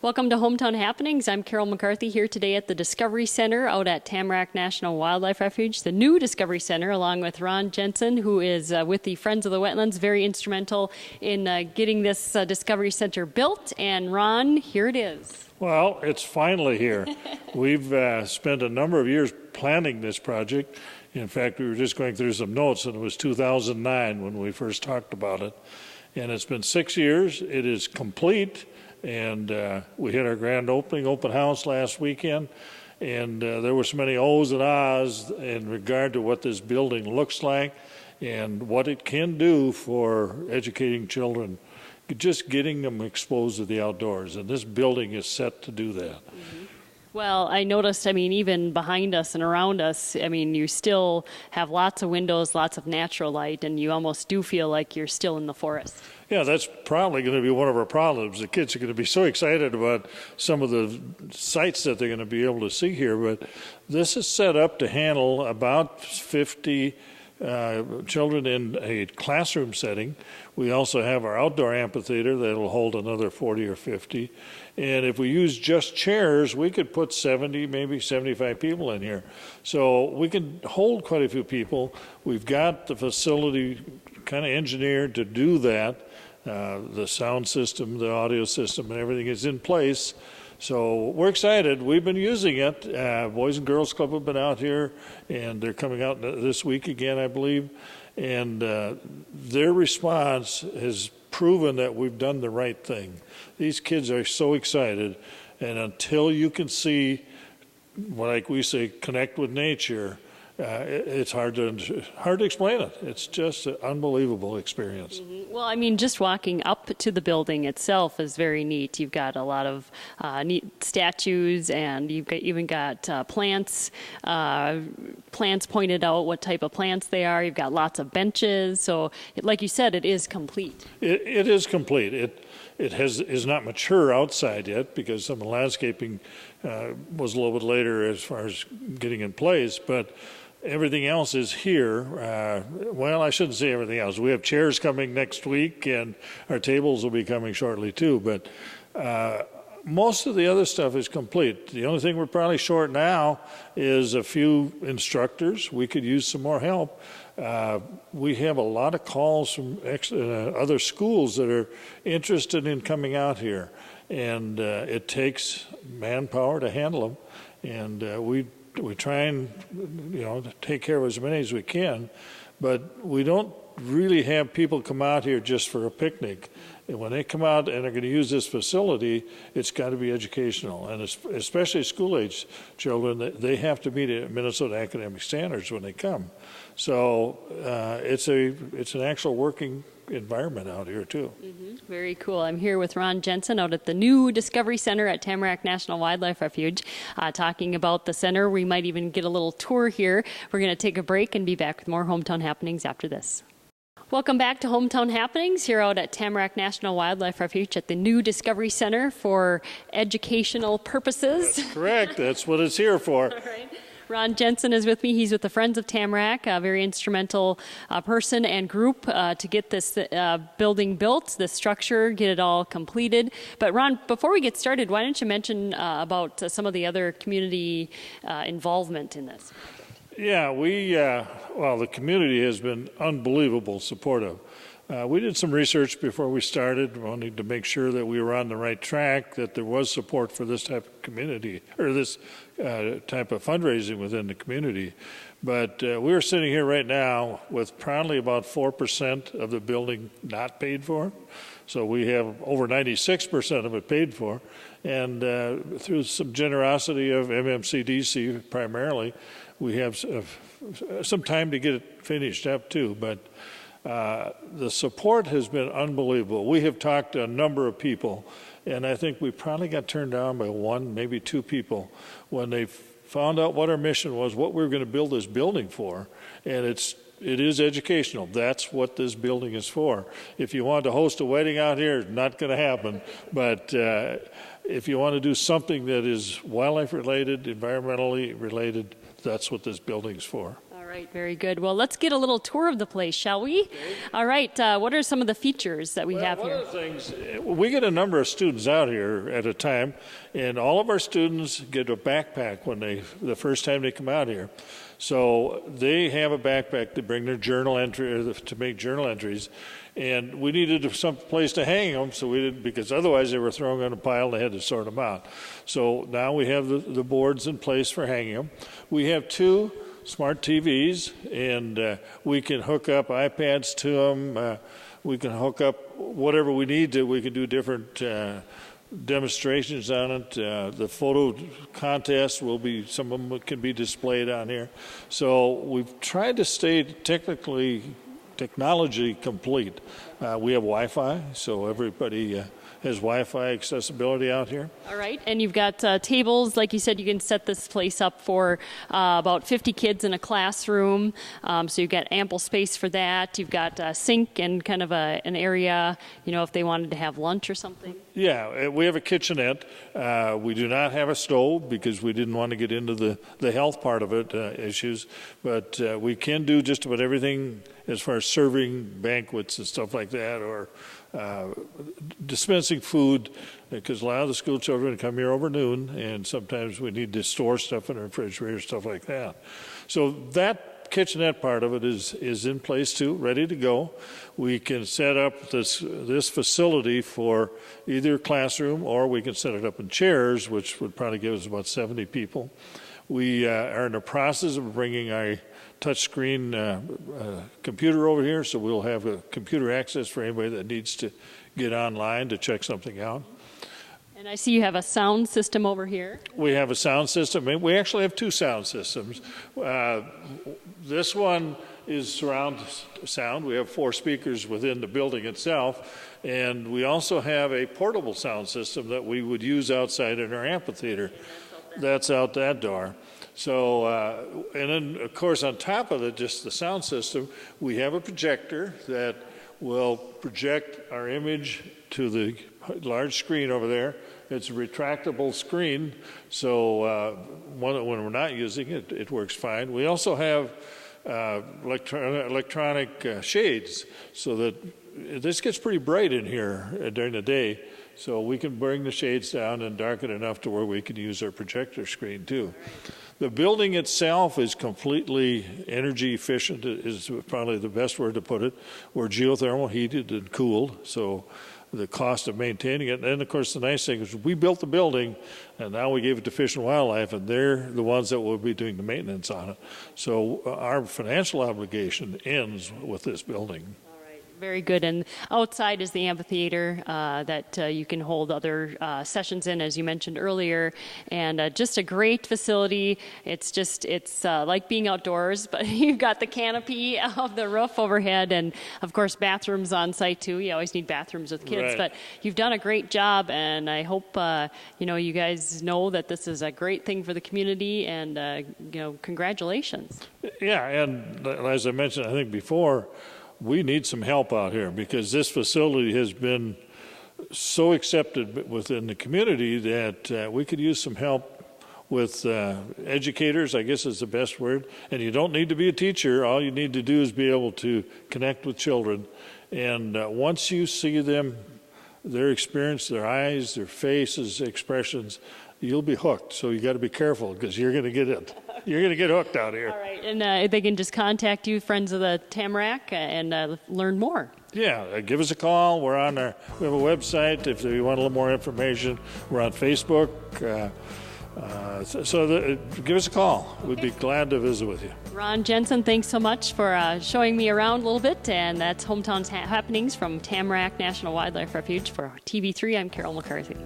Welcome to Hometown Happenings. I'm Carol McCarthy here today at the Discovery Center out at Tamarac National Wildlife Refuge, the new Discovery Center, along with Ron Jensen, who is with the Friends of the Wetlands, very instrumental in getting this Discovery Center built. And Ron, here it is. Well, it's finally here. We've spent a number of years planning this project. In fact, we were just going through some notes, and it was 2009 when we first talked about it. And it's been 6 years. It is complete. And we had our grand open house last weekend, and there were so many ohs and ahs in regard to what this building looks like and what it can do for educating children, just getting them exposed to the outdoors. And this building is set to do that. Mm-hmm. Well, I noticed, even behind us and around us, you still have lots of windows, lots of natural light, and you almost do feel like you're still in the forest. Yeah, that's probably going to be one of our problems. The kids are going to be so excited about some of the sights that they're going to be able to see here, but this is set up to handle about 50 children in a classroom setting. We also have our outdoor amphitheater that'll hold another 40 or 50. And if we use just chairs, we could put 70, maybe 75 people in here. So we can hold quite a few people. We've got the facility kind of engineered to do that. The sound system, the audio system, and everything is in place. So we're excited. We've been using it. Boys and Girls Club have been out here, and they're coming out this week again, I believe. And their response has proven that we've done the right thing. These kids are so excited, and until you can see, like we say, connect with nature, it's hard to explain it. It's just an unbelievable experience. Mm-hmm. Well, just walking up to the building itself is very neat. You've got a lot of neat statues, and you've even got plants. Plants pointed out what type of plants they are. You've got lots of benches. So, like you said, it is complete. It is complete. It is not mature outside yet because some of the landscaping was a little bit later as far as getting in place, but everything else is here. Well, I shouldn't say everything else. We have chairs coming next week, and our tables will be coming shortly too, but most of the other stuff is complete. The only thing we're probably short now is a few instructors. We could use some more help. We have a lot of calls from other schools that are interested in coming out here, and it takes manpower to handle them, and we try and take care of as many as we can, but we don't really have people come out here just for a picnic. And when they come out and are going to use this facility, it's got to be educational, and especially school-age children, they have to meet Minnesota academic standards when they come. So it's an actual working environment out here too. Mm-hmm. Very cool. I'm here with Ron Jensen out at the new Discovery Center at Tamarac National Wildlife Refuge, talking about the center. We might even get a little tour here. We're going to take a break and be back with more Hometown Happenings after this. Welcome back to Hometown Happenings here out at Tamarac National Wildlife Refuge at the new Discovery Center for educational purposes. That's correct. That's what it's here for. All right. Ron Jensen is with me. He's with the Friends of Tamarac, a very instrumental person and group to get this building built, this structure, get it all completed. But Ron, before we get started, why don't you mention about some of the other community involvement in this? Yeah, the community has been unbelievable supportive. We did some research before we started, wanting to make sure that we were on the right track, that there was support for this type of community, or this type of fundraising within the community. But we're sitting here right now with probably about 4% of the building not paid for. So we have over 96% of it paid for. And through some generosity of MMCDC primarily, we have some time to get it finished up too. But the support has been unbelievable. We have talked to a number of people, and I think we probably got turned down by one, maybe two people when they found out what our mission was, what we were going to build this building for, and it is educational. That's what this building is for. If you want to host a wedding out here, not going to happen, but if you want to do something that is wildlife related, environmentally related, that's what this building's for. right, very good. Well, let's get a little tour of the place, shall we? Okay. All right, what are some of the features that we have here? One of the things, we get a number of students out here at a time, and all of our students get a backpack the first time they come out here. So they have a backpack to bring their journal entry, to make journal entries, and we needed some place to hang them, so we didn't, because otherwise they were thrown on a pile and they had to sort them out. So now we have the boards in place for hanging them. We have 2 smart TVs, and we can hook up iPads to them. We can hook up whatever we need to. We can do different demonstrations on it. The photo contest will be, some of them can be displayed on here. So we've tried to stay technology complete. We have Wi-Fi, so everybody has Wi-Fi accessibility out here. All right, and you've got tables. Like you said, you can set this place up for about 50 kids in a classroom, so you've got ample space for that. You've got a sink and kind of an area, if they wanted to have lunch or something. Yeah, we have a kitchenette. We do not have a stove because we didn't want to get into the health part of it issues, but we can do just about everything as far as serving banquets and stuff like that, or dispensing food, because a lot of the school children come here over noon, and sometimes we need to store stuff in our refrigerator, stuff like that. So that kitchenette part of it is in place too, ready to go. We can set up this facility for either a classroom, or we can set it up in chairs, which would probably give us about 70 people. We are in the process of bringing our touchscreen computer over here, so we'll have a computer access for anybody that needs to get online to check something out. And I see you have a sound system over here. We have a sound system. We actually have 2 sound systems. This one is surround sound. We have 4 speakers within the building itself, and we also have a portable sound system that we would use outside in our amphitheater. That's out that door. So, and then, of course, on top of it, just the sound system, we have a projector that will project our image to the large screen over there. It's a retractable screen, so when we're not using it, it works fine. We also have electronic shades, so that this gets pretty bright in here during the day. So we can bring the shades down and darken enough to where we can use our projector screen too. The building itself is completely energy efficient, is probably the best word to put it. We're geothermal heated and cooled, so the cost of maintaining it. And of course the nice thing is we built the building and now we gave it to Fish and Wildlife, and they're the ones that will be doing the maintenance on it. So our financial obligation ends with this building. Very good. And outside is the amphitheater that you can hold other sessions in, as you mentioned earlier. And just a great facility. It's like being outdoors, but you've got the canopy of the roof overhead, and of course bathrooms on site too. You always need bathrooms with kids, right. But you've done a great job, and I hope you guys know that this is a great thing for the community, and congratulations. Yeah, and as I mentioned, I think before, we need some help out here because this facility has been so accepted within the community that we could use some help with educators, I guess is the best word. And you don't need to be a teacher. All you need to do is be able to connect with children. And once you see them, their experience, their eyes, their faces, expressions, you'll be hooked. So you got to be careful because you're going to get it. You're going to get hooked out here. All right, and they can just contact you, Friends of the Tamarac, and learn more. Yeah, give us a call. We have a website if you want a little more information. We're on Facebook. Give us a call. We'd be glad to visit with you. Ron Jensen, thanks so much for showing me around a little bit. And that's Hometown Happenings from Tamarac National Wildlife Refuge. For TV3, I'm Carol McCarthy.